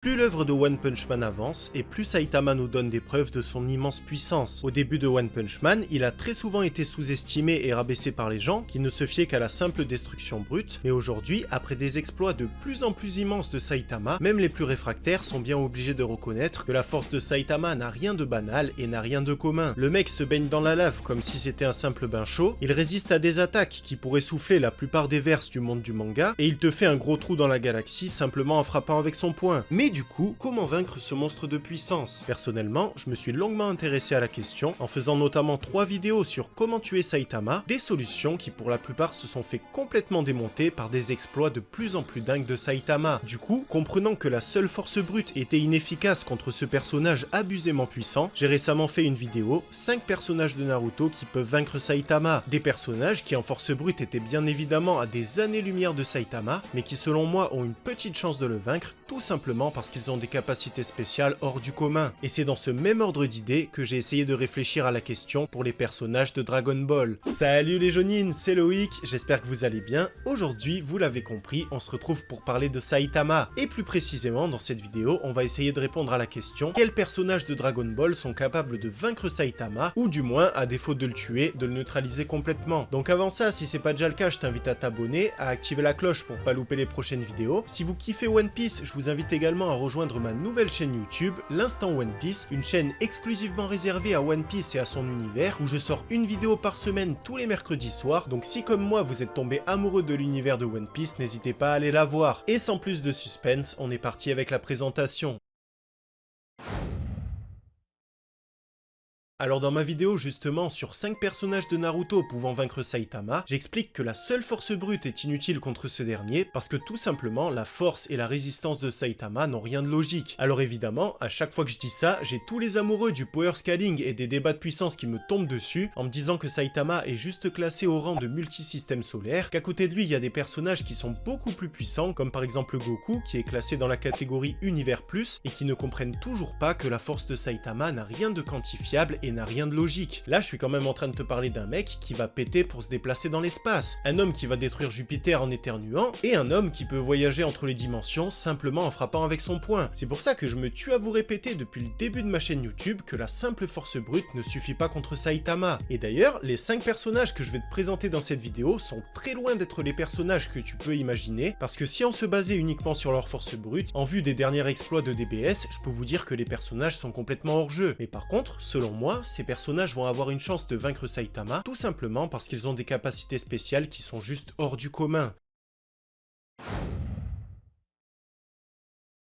Plus l'œuvre de One Punch Man avance, et plus Saitama nous donne des preuves de son immense puissance. Au début de One Punch Man, il a très souvent été sous-estimé et rabaissé par les gens, qui ne se fiaient qu'à la simple destruction brute, mais aujourd'hui, après des exploits de plus en plus immenses de Saitama, même les plus réfractaires sont bien obligés de reconnaître que la force de Saitama n'a rien de banal et n'a rien de commun. Le mec se baigne dans la lave comme si c'était un simple bain chaud, il résiste à des attaques qui pourraient souffler la plupart des verses du monde du manga, et il te fait un gros trou dans la galaxie simplement en frappant avec son poing. Mais du coup, comment vaincre ce monstre de puissance? Personnellement, je me suis longuement intéressé à la question, en faisant notamment 3 vidéos sur comment tuer Saitama, des solutions qui pour la plupart se sont fait complètement démonter par des exploits de plus en plus dingues de Saitama. Du coup, comprenant que la seule force brute était inefficace contre ce personnage abusément puissant, j'ai récemment fait une vidéo, 5 personnages de Naruto qui peuvent vaincre Saitama, des personnages qui en force brute étaient bien évidemment à des années-lumière de Saitama, mais qui selon moi ont une petite chance de le vaincre, tout simplement parce qu'ils ont des capacités spéciales hors du commun. Et c'est dans ce même ordre d'idées que j'ai essayé de réfléchir à la question pour les personnages de Dragon Ball. Salut les Jonines, c'est Loïc, j'espère que vous allez bien. Aujourd'hui, vous l'avez compris, on se retrouve pour parler de Saitama. Et plus précisément, dans cette vidéo, on va essayer de répondre à la question quels personnages de Dragon Ball sont capables de vaincre Saitama, ou du moins, à défaut de le tuer, de le neutraliser complètement. Donc avant ça, si c'est pas déjà le cas, je t'invite à t'abonner, à activer la cloche pour pas louper les prochaines vidéos. Si vous kiffez One Piece, je vous invite également à rejoindre ma nouvelle chaîne YouTube, l'Instant One Piece, une chaîne exclusivement réservée à One Piece et à son univers, où je sors une vidéo par semaine tous les mercredis soirs, donc si comme moi vous êtes tombé amoureux de l'univers de One Piece, n'hésitez pas à aller la voir. Et sans plus de suspense, on est parti avec la présentation. Alors dans ma vidéo justement sur 5 personnages de Naruto pouvant vaincre Saitama, j'explique que la seule force brute est inutile contre ce dernier parce que tout simplement la force et la résistance de Saitama n'ont rien de logique. Alors évidemment, à chaque fois que je dis ça, j'ai tous les amoureux du power scaling et des débats de puissance qui me tombent dessus en me disant que Saitama est juste classé au rang de multisystème solaire, qu'à côté de lui il y a des personnages qui sont beaucoup plus puissants comme par exemple Goku qui est classé dans la catégorie univers plus et qui ne comprennent toujours pas que la force de Saitama n'a rien de quantifiable et n'a rien de logique. Là, je suis quand même en train de te parler d'un mec qui va péter pour se déplacer dans l'espace, un homme qui va détruire Jupiter en éternuant, et un homme qui peut voyager entre les dimensions simplement en frappant avec son poing. C'est pour ça que je me tue à vous répéter depuis le début de ma chaîne YouTube que la simple force brute ne suffit pas contre Saitama. Et d'ailleurs, les 5 personnages que je vais te présenter dans cette vidéo sont très loin d'être les personnages que tu peux imaginer, parce que si on se basait uniquement sur leur force brute, en vue des derniers exploits de DBS, je peux vous dire que les personnages sont complètement hors jeu. Mais par contre, selon moi, ces personnages vont avoir une chance de vaincre Saitama, tout simplement parce qu'ils ont des capacités spéciales qui sont juste hors du commun.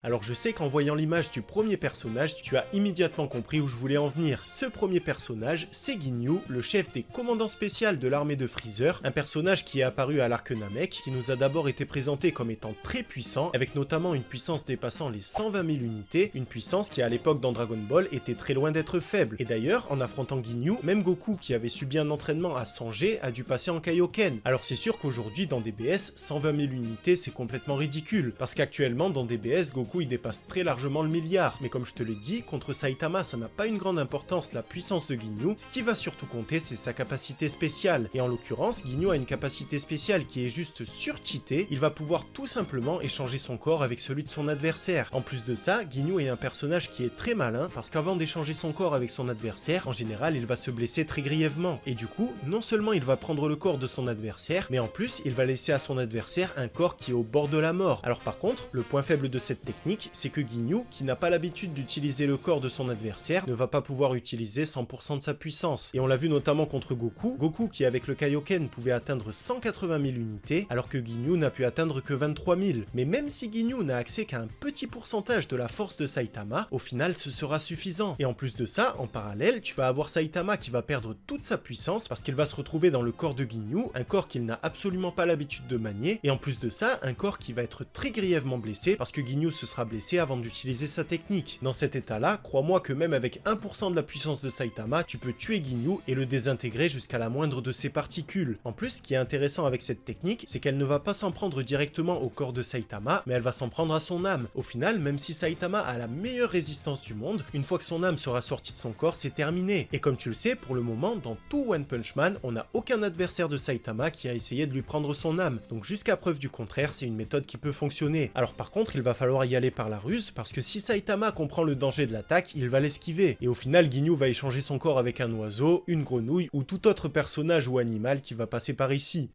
Alors je sais qu'en voyant l'image du premier personnage, tu as immédiatement compris où je voulais en venir. Ce premier personnage, c'est Ginyu, le chef des commandants spéciaux de l'armée de Freezer, un personnage qui est apparu à l'arc Namek, qui nous a d'abord été présenté comme étant très puissant, avec notamment une puissance dépassant les 120 000 unités, une puissance qui à l'époque dans Dragon Ball était très loin d'être faible. Et d'ailleurs, en affrontant Ginyu, même Goku qui avait subi un entraînement à 100 G a dû passer en Kaioken. Alors c'est sûr qu'aujourd'hui dans DBS, 120 000 unités c'est complètement ridicule, parce qu'actuellement dans DBS, Goku il dépasse très largement le milliard, mais comme je te l'ai dit, contre Saitama ça n'a pas une grande importance la puissance de Ginyu, ce qui va surtout compter c'est sa capacité spéciale, et en l'occurrence Ginyu a une capacité spéciale qui est juste surcheatée, il va pouvoir tout simplement échanger son corps avec celui de son adversaire. En plus de ça, Ginyu est un personnage qui est très malin, parce qu'avant d'échanger son corps avec son adversaire, en général il va se blesser très grièvement, et du coup, non seulement il va prendre le corps de son adversaire, mais en plus il va laisser à son adversaire un corps qui est au bord de la mort. Alors par contre, le point faible de cette technique, c'est que Ginyu, qui n'a pas l'habitude d'utiliser le corps de son adversaire, ne va pas pouvoir utiliser 100% de sa puissance. Et on l'a vu notamment contre Goku, Goku qui avec le Kaioken pouvait atteindre 180 000 unités, alors que Ginyu n'a pu atteindre que 23 000. Mais même si Ginyu n'a accès qu'à un petit pourcentage de la force de Saitama, au final ce sera suffisant. Et en plus de ça, en parallèle, tu vas avoir Saitama qui va perdre toute sa puissance parce qu'il va se retrouver dans le corps de Ginyu, un corps qu'il n'a absolument pas l'habitude de manier, et en plus de ça, un corps qui va être très grièvement blessé parce que Ginyu se sera blessé avant d'utiliser sa technique. Dans cet état-là, crois-moi que même avec 1% de la puissance de Saitama, tu peux tuer Ginyu et le désintégrer jusqu'à la moindre de ses particules. En plus, ce qui est intéressant avec cette technique, c'est qu'elle ne va pas s'en prendre directement au corps de Saitama, mais elle va s'en prendre à son âme. Au final, même si Saitama a la meilleure résistance du monde, une fois que son âme sera sortie de son corps, c'est terminé. Et comme tu le sais, pour le moment, dans tout One Punch Man, on n'a aucun adversaire de Saitama qui a essayé de lui prendre son âme. Donc jusqu'à preuve du contraire, c'est une méthode qui peut fonctionner. Alors par contre, il va falloir y aller aller par la ruse, parce que si Saitama comprend le danger de l'attaque, il va l'esquiver. Et au final, Ginyu va échanger son corps avec un oiseau, une grenouille ou tout autre personnage ou animal qui va passer par ici.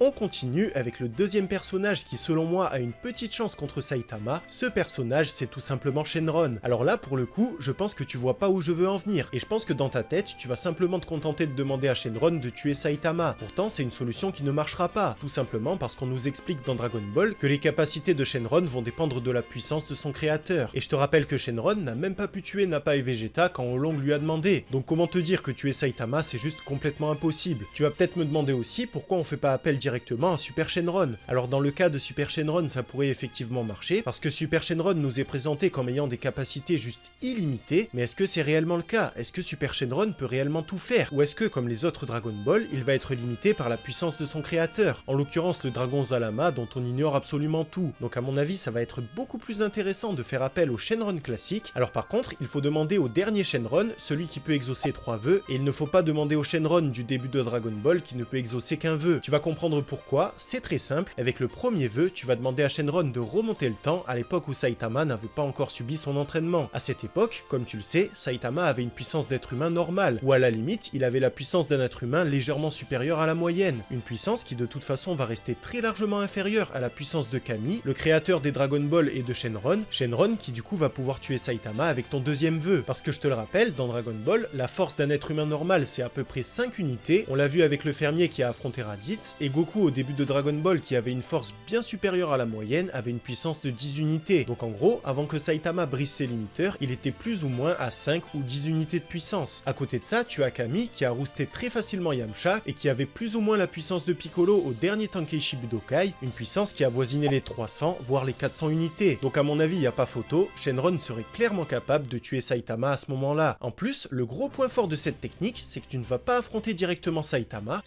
On continue avec le deuxième personnage qui selon moi a une petite chance contre Saitama. Ce personnage c'est tout simplement Shenron. Alors là pour le coup je pense que tu vois pas où je veux en venir et je pense que dans ta tête tu vas simplement te contenter de demander à Shenron de tuer Saitama. Pourtant c'est une solution qui ne marchera pas, tout simplement parce qu'on nous explique dans Dragon Ball que les capacités de Shenron vont dépendre de la puissance de son créateur. Et je te rappelle que Shenron n'a même pas pu tuer Nappa et Vegeta quand Oolong lui a demandé. Donc comment te dire que tuer Saitama c'est juste complètement impossible. Tu vas peut-être me demander aussi pourquoi on fait pas appel directement à Super Shenron. Alors dans le cas de Super Shenron ça pourrait effectivement marcher, parce que Super Shenron nous est présenté comme ayant des capacités juste illimitées, mais est-ce que c'est réellement le cas? Est-ce que Super Shenron peut réellement tout faire? Ou est-ce que comme les autres Dragon Ball, il va être limité par la puissance de son créateur? En l'occurrence le dragon Zalama dont on ignore absolument tout. Donc à mon avis ça va être beaucoup plus intéressant de faire appel au Shenron classique. Alors par contre il faut demander au dernier Shenron, celui qui peut exaucer 3 vœux, et il ne faut pas demander au Shenron du début de Dragon Ball qui ne peut exaucer qu'un vœu. Tu vas comprendre pourquoi. C'est très simple, avec le premier vœu, tu vas demander à Shenron de remonter le temps à l'époque où Saitama n'avait pas encore subi son entraînement. À cette époque, comme tu le sais, Saitama avait une puissance d'être humain normale, ou à la limite, il avait la puissance d'un être humain légèrement supérieure à la moyenne. Une puissance qui de toute façon va rester très largement inférieure à la puissance de Kami, le créateur des Dragon Ball et de Shenron, Shenron qui du coup va pouvoir tuer Saitama avec ton deuxième vœu. Parce que je te le rappelle, dans Dragon Ball, la force d'un être humain normal c'est à peu près 5 unités, on l'a vu avec le fermier qui a affronté Raditz, et Goku au début de Dragon Ball qui avait une force bien supérieure à la moyenne avait une puissance de 10 unités. Donc en gros, avant que Saitama brise ses limiteurs, il était plus ou moins à 5 ou 10 unités de puissance. À côté de ça, tu as Kami qui a rousté très facilement Yamcha et qui avait plus ou moins la puissance de Piccolo au dernier Tenkaichi Budokai, une puissance qui avoisinait les 300 voire les 400 unités. Donc à mon avis, il n'y a pas photo, Shenron serait clairement capable de tuer Saitama à ce moment-là. En plus, le gros point fort de cette technique, c'est que tu ne vas pas affronter directement Saitama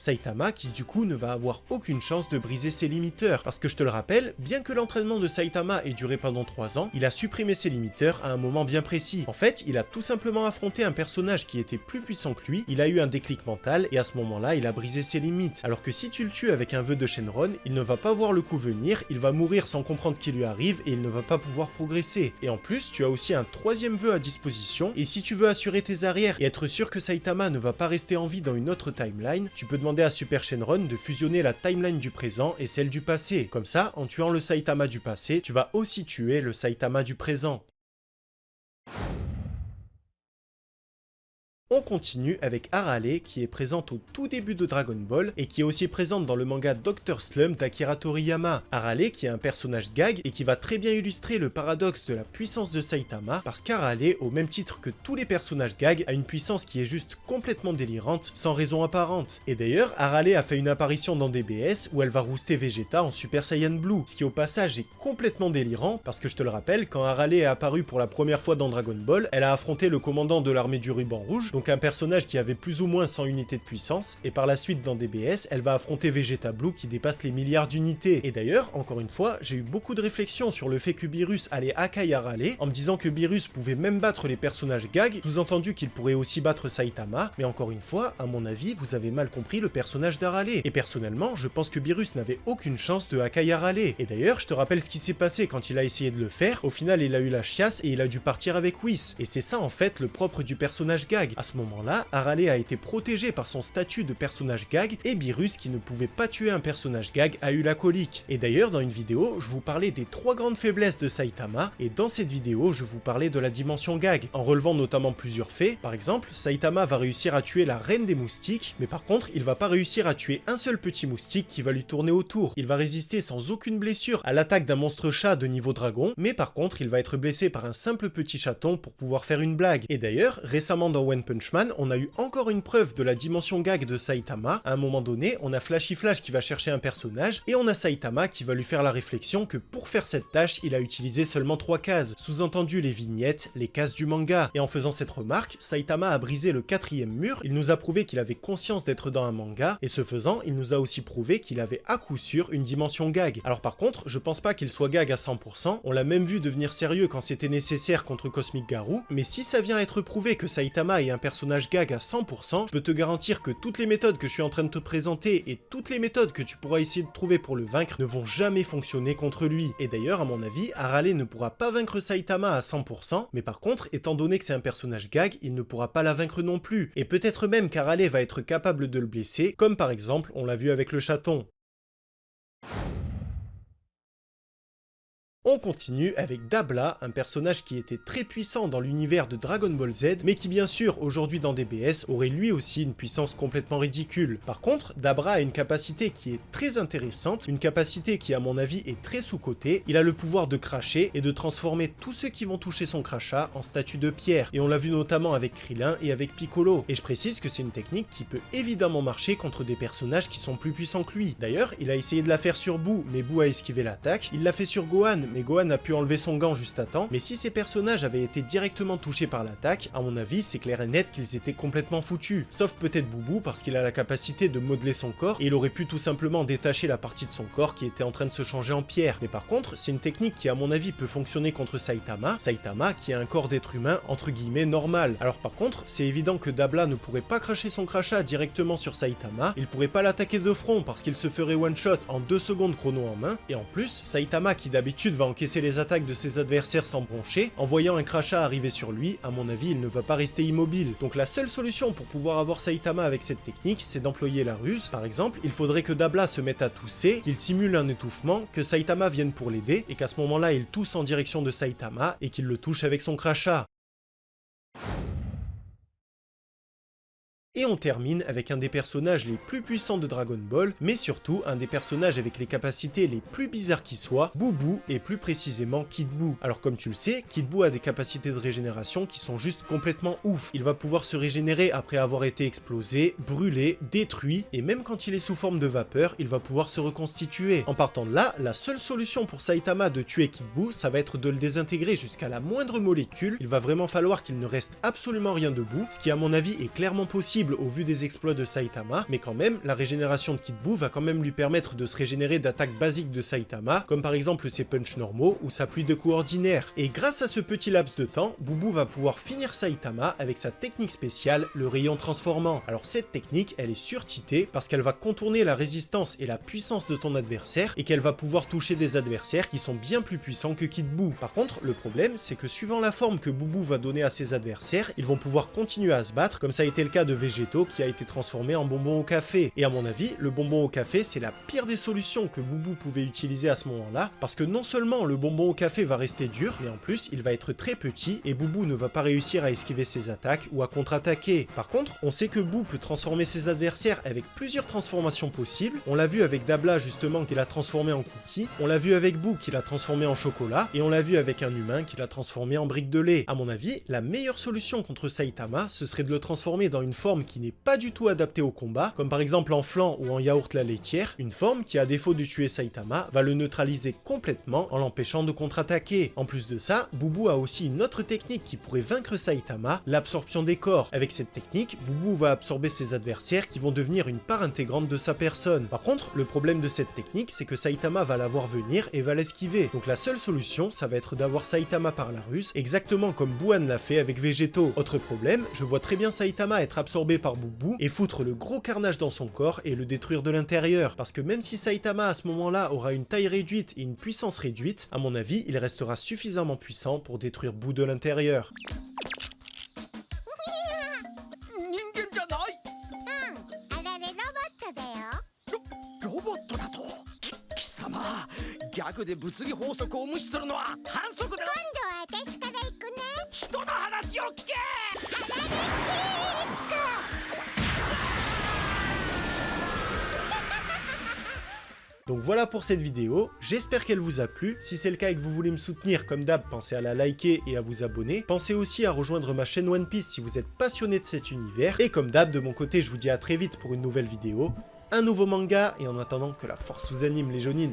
qui du coup ne va avoir aucune chance de briser ses limiteurs, parce que je te le rappelle, bien que l'entraînement de Saitama ait duré pendant 3 ans, il a supprimé ses limiteurs à un moment bien précis. En fait, il a tout simplement affronté un personnage qui était plus puissant que lui, il a eu un déclic mental, et à ce moment-là, il a brisé ses limites. Alors que si tu le tues avec un vœu de Shenron, il ne va pas voir le coup venir, il va mourir sans comprendre ce qui lui arrive, et il ne va pas pouvoir progresser. Et en plus, tu as aussi un troisième vœu à disposition, et si tu veux assurer tes arrières et être sûr que Saitama ne va pas rester en vie dans une autre timeline, tu peux demander à Super Shenron de fusionner la timeline du présent et celle du passé. Comme ça, en tuant le Saitama du passé, tu vas aussi tuer le Saitama du présent. On continue avec Arale qui est présente au tout début de Dragon Ball et qui est aussi présente dans le manga Dr. Slump d'Akira Toriyama. Arale qui est un personnage gag et qui va très bien illustrer le paradoxe de la puissance de Saitama, parce qu'Arale, au même titre que tous les personnages gag, a une puissance qui est juste complètement délirante, sans raison apparente. Et d'ailleurs, Arale a fait une apparition dans DBS où elle va rouster Vegeta en Super Saiyan Blue, ce qui au passage est complètement délirant, parce que je te le rappelle, quand Arale est apparue pour la première fois dans Dragon Ball, elle a affronté le commandant de l'armée du ruban rouge, donc un personnage qui avait plus ou moins 100 unités de puissance, et par la suite dans DBS, elle va affronter Vegeta Blue qui dépasse les milliards d'unités. Et d'ailleurs, encore une fois, j'ai eu beaucoup de réflexions sur le fait que Beerus allait Akai Arale, en me disant que Beerus pouvait même battre les personnages gag, sous-entendu qu'il pourrait aussi battre Saitama, mais encore une fois, à mon avis, vous avez mal compris le personnage d'Arale. Et personnellement, je pense que Beerus n'avait aucune chance de Akai Arale. Et d'ailleurs, je te rappelle ce qui s'est passé quand il a essayé de le faire, au final il a eu la chiasse et il a dû partir avec Whis. Et c'est ça en fait le propre du personnage gag. À ce moment-là, Arale a été protégé par son statut de personnage gag, et Beerus, qui ne pouvait pas tuer un personnage gag, a eu la colique. Et d'ailleurs, dans une vidéo, je vous parlais des 3 grandes faiblesses de Saitama, et dans cette vidéo, je vous parlais de la dimension gag, en relevant notamment plusieurs faits. Par exemple, Saitama va réussir à tuer la reine des moustiques, mais par contre, il va pas réussir à tuer un seul petit moustique qui va lui tourner autour. Il va résister sans aucune blessure à l'attaque d'un monstre chat de niveau dragon, mais par contre, il va être blessé par un simple petit chaton pour pouvoir faire une blague. Et d'ailleurs, récemment dans One Punch Man, on a eu encore une preuve de la dimension gag de Saitama. À un moment donné, on a Flashy Flash qui va chercher un personnage, et on a Saitama qui va lui faire la réflexion que pour faire cette tâche, il a utilisé seulement 3 cases, sous-entendu les vignettes, les cases du manga. Et en faisant cette remarque, Saitama a brisé le 4e mur, il nous a prouvé qu'il avait conscience d'être dans un manga, et ce faisant, il nous a aussi prouvé qu'il avait à coup sûr une dimension gag. Alors par contre, je pense pas qu'il soit gag à 100%, on l'a même vu devenir sérieux quand c'était nécessaire contre Cosmic Garou, mais si ça vient être prouvé que Saitama est un personnage personnage gag à 100%, je peux te garantir que toutes les méthodes que je suis en train de te présenter et toutes les méthodes que tu pourras essayer de trouver pour le vaincre ne vont jamais fonctionner contre lui. Et d'ailleurs, à mon avis, Harale ne pourra pas vaincre Saitama à 100%, mais par contre, étant donné que c'est un personnage gag, il ne pourra pas la vaincre non plus. Et peut-être même qu'Harale va être capable de le blesser, comme par exemple, on l'a vu avec le chaton. On continue avec Dabla, un personnage qui était très puissant dans l'univers de Dragon Ball Z, mais qui bien sûr, aujourd'hui dans DBS, aurait lui aussi une puissance complètement ridicule. Par contre, Dabla a une capacité qui est très intéressante, une capacité qui à mon avis est très sous-cotée. Il a le pouvoir de cracher et de transformer tous ceux qui vont toucher son crachat en statue de pierre, et on l'a vu notamment avec Krillin et avec Piccolo. Et je précise que c'est une technique qui peut évidemment marcher contre des personnages qui sont plus puissants que lui. D'ailleurs, il a essayé de la faire sur Boo, mais Boo a esquivé l'attaque, il l'a fait sur Gohan, mais Gohan a pu enlever son gant juste à temps, mais si ces personnages avaient été directement touchés par l'attaque, à mon avis, c'est clair et net qu'ils étaient complètement foutus. Sauf peut-être Boubou, parce qu'il a la capacité de modeler son corps, et il aurait pu tout simplement détacher la partie de son corps qui était en train de se changer en pierre. Mais par contre, c'est une technique qui à mon avis peut fonctionner contre Saitama, qui a un corps d'être humain entre guillemets normal. Alors par contre, c'est évident que Dabla ne pourrait pas cracher son crachat directement sur Saitama, il pourrait pas l'attaquer de front parce qu'il se ferait one-shot en 2 secondes chrono en main, et en plus, Saitama qui d'habitude va encaisser les attaques de ses adversaires sans broncher, en voyant un crachat arriver sur lui, à mon avis, il ne va pas rester immobile. Donc la seule solution pour pouvoir avoir Saitama avec cette technique, c'est d'employer la ruse. Par exemple, il faudrait que Dabla se mette à tousser, qu'il simule un étouffement, que Saitama vienne pour l'aider, et qu'à ce moment-là, il tousse en direction de Saitama, et qu'il le touche avec son crachat. Et on termine avec un des personnages les plus puissants de Dragon Ball, mais surtout un des personnages avec les capacités les plus bizarres qui soient, Boubou, et plus précisément Kid Buu. Alors comme tu le sais, Kid Buu a des capacités de régénération qui sont juste complètement ouf. Il va pouvoir se régénérer après avoir été explosé, brûlé, détruit, et même quand il est sous forme de vapeur, il va pouvoir se reconstituer. En partant de là, la seule solution pour Saitama de tuer Kid Buu, ça va être de le désintégrer jusqu'à la moindre molécule. Il va vraiment falloir qu'il ne reste absolument rien debout, ce qui à mon avis est clairement possible au vu des exploits de Saitama, mais quand même, la régénération de Kid Buu va quand même lui permettre de se régénérer d'attaques basiques de Saitama, comme par exemple ses punchs normaux ou sa pluie de coups ordinaires. Et grâce à ce petit laps de temps, Boubou va pouvoir finir Saitama avec sa technique spéciale, le rayon transformant. Alors cette technique, elle est surcheatée parce qu'elle va contourner la résistance et la puissance de ton adversaire et qu'elle va pouvoir toucher des adversaires qui sont bien plus puissants que Kid Buu. Par contre, le problème, c'est que suivant la forme que Boubou va donner à ses adversaires, ils vont pouvoir continuer à se battre, comme ça a été le cas de Vegeta qui a été transformé en bonbon au café. Et à mon avis, le bonbon au café, c'est la pire des solutions que Boubou pouvait utiliser à ce moment-là, parce que non seulement le bonbon au café va rester dur, mais en plus, il va être très petit, et Boubou ne va pas réussir à esquiver ses attaques ou à contre-attaquer. Par contre, on sait que Buu peut transformer ses adversaires avec plusieurs transformations possibles. On l'a vu avec Dabla, justement, qui l'a transformé en cookie, on l'a vu avec Buu, qui l'a transformé en chocolat, et on l'a vu avec un humain qui l'a transformé en brique de lait. À mon avis, la meilleure solution contre Saitama, ce serait de le transformer dans une forme qui n'est pas du tout adaptée au combat, comme par exemple en flan ou en yaourt la laitière, une forme qui à défaut de tuer Saitama, va le neutraliser complètement en l'empêchant de contre-attaquer. En plus de ça, Boubou a aussi une autre technique qui pourrait vaincre Saitama, l'absorption des corps. Avec cette technique, Boubou va absorber ses adversaires qui vont devenir une part intégrante de sa personne. Par contre, le problème de cette technique, c'est que Saitama va la voir venir et va l'esquiver. Donc la seule solution, ça va être d'avoir Saitama par la ruse, exactement comme Buan l'a fait avec Végéto. Autre problème, je vois très bien Saitama être absorbé par Boubou et foutre le gros carnage dans son corps et le détruire de l'intérieur. Parce que même si Saitama à ce moment-là aura une taille réduite et une puissance réduite, à mon avis, il restera suffisamment puissant pour détruire Buu de l'intérieur. Donc voilà pour cette vidéo, j'espère qu'elle vous a plu. Si c'est le cas et que vous voulez me soutenir, comme d'hab, pensez à la liker et à vous abonner. Pensez aussi à rejoindre ma chaîne One Piece si vous êtes passionné de cet univers. Et comme d'hab, de mon côté, je vous dis à très vite pour une nouvelle vidéo, un nouveau manga, et en attendant que la force vous anime les Jonin.